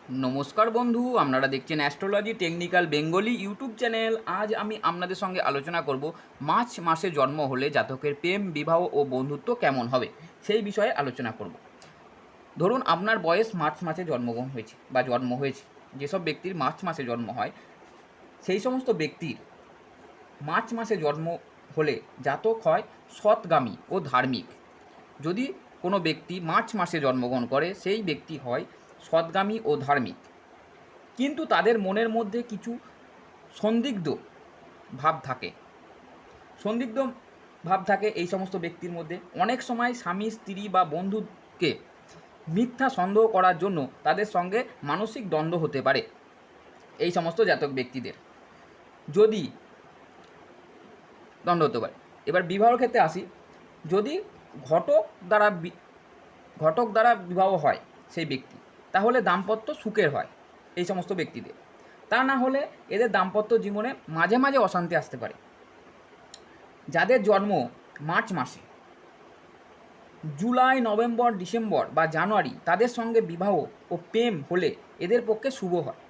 নমস্কার বন্ধু, আপনারা দেখছেন astrology technical Bengali YouTube channel. আজ আমি আপনাদের সঙ্গে আলোচনা করব মার্চ মাসে জন্ম হলে জাতকের প্রেম, বিবাহ ও বন্ধুত্ব কেমন হবে সেই বিষয়ে আলোচনা করব। ধরুন আপনার বয়স মার্চ মাসে জন্মগ্রহণ হয়েছে বা জন্ম হয়েছে, যেসব ব্যক্তির মার্চ মাসে জন্ম হয় সেই সমস্ত ব্যক্তির মার্চ মাসে জন্ম হলে জাতক হয় সৎগামী ও ধার্মিক। যদি কোনো ব্যক্তি মার্চ মাসে জন্মগ্রহণ করে সেই ব্যক্তি হয় সৎগামী ও ধার্মিক, কিন্তু তাদের মনের মধ্যে কিছু সন্দিগ্ধ ভাব থাকে। সন্দিগ্ধ ভাব থাকে এই সমস্ত ব্যক্তির মধ্যে। অনেক সময় স্বামী, স্ত্রী বা বন্ধুকে মিথ্যা সন্দেহ করার জন্য তাদের সঙ্গে মানসিক দ্বন্দ্ব হতে পারে এই সমস্ত জাতক ব্যক্তিদের। যদি দ্বন্দ্ব হতে পারে। এবার বিবাহের ক্ষেত্রে আসি। যদি ঘটক দ্বারা ঘটক দ্বারা বিবাহ হয় সেই ব্যক্তি, তাহলে দাম্পত্য সুখের হয় এই সমস্ত ব্যক্তিদের। তা না হলে এদের দাম্পত্য জীবনে মাঝে মাঝে অশান্তি আসতে পারে। যাদের জন্ম মার্চ মাসে, জুলাই, নভেম্বর, ডিসেম্বর বা জানুয়ারি তাদের সঙ্গে বিবাহ ও প্রেম হলে এদের পক্ষে শুভ হয়।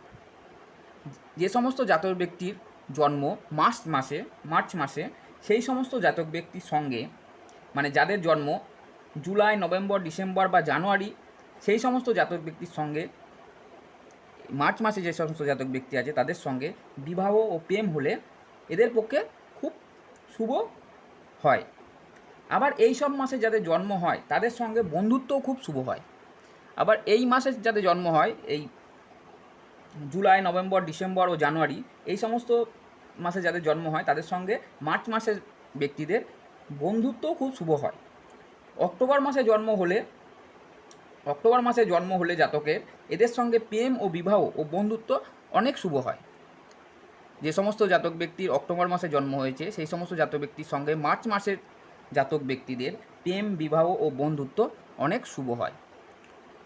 যে সমস্ত জাতক ব্যক্তির জন্ম মার্চ মাসে সেই সমস্ত জাতক ব্যক্তির সঙ্গে, মানে যাদের জন্ম জুলাই, নভেম্বর, ডিসেম্বর বা জানুয়ারি, সেই সমস্ত জাতক ব্যক্তির সঙ্গে মার্চ মাসে যে সমস্ত জাতক ব্যক্তি আছে তাদের সঙ্গে বিবাহ ও প্রেম হলে এদের পক্ষে খুব শুভ হয়। আবার এই সব মাসে যাদের জন্ম হয় তাদের সঙ্গে বন্ধুত্বও খুব শুভ হয়। আবার এই মাসে যাদের জন্ম হয়, এই জুলাই, নভেম্বর, ডিসেম্বর ও জানুয়ারি, এই সমস্ত মাসে যাদের জন্ম হয় তাদের সঙ্গে মার্চ মাসের ব্যক্তিদের বন্ধুত্বও খুব শুভ হয়। অক্টোবর মাসে জন্ম হলে জাতকের এদের সঙ্গে প্রেম ও বিবাহ ও বন্ধুত্ব অনেক শুভ হয়। যে সমস্ত জাতক ব্যক্তির অক্টোবর মাসে জন্ম হয়েছে সেই সমস্ত জাতক ব্যক্তির সঙ্গে মার্চ মাসের জাতক ব্যক্তিদের প্রেম, বিবাহ ও বন্ধুত্ব অনেক শুভ হয়।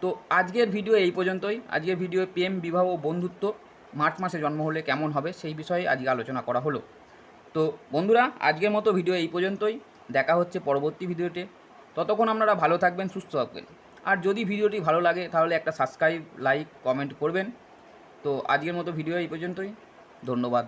তো আজকের ভিডিও এই পর্যন্তই। আজকের ভিডিও প্রেম, বিবাহ ও বন্ধুত্ব মার্চ মাসে জন্ম হলে কেমন হবে সেই বিষয়ে আজকে আলোচনা করা হলো। তো বন্ধুরা, আজকের মতো ভিডিও এই পর্যন্তই। দেখা হচ্ছে পরবর্তী ভিডিওতে। ততক্ষণ আপনারা ভালো থাকবেন, সুস্থ থাকবেন। আর যদি ভিডিওটি ভালো লাগে তাহলে একটা সাবস্ক্রাইব, লাইক, কমেন্ট করবেন। তো আজকের মতো ভিডিও এই পর্যন্তই। ধন্যবাদ।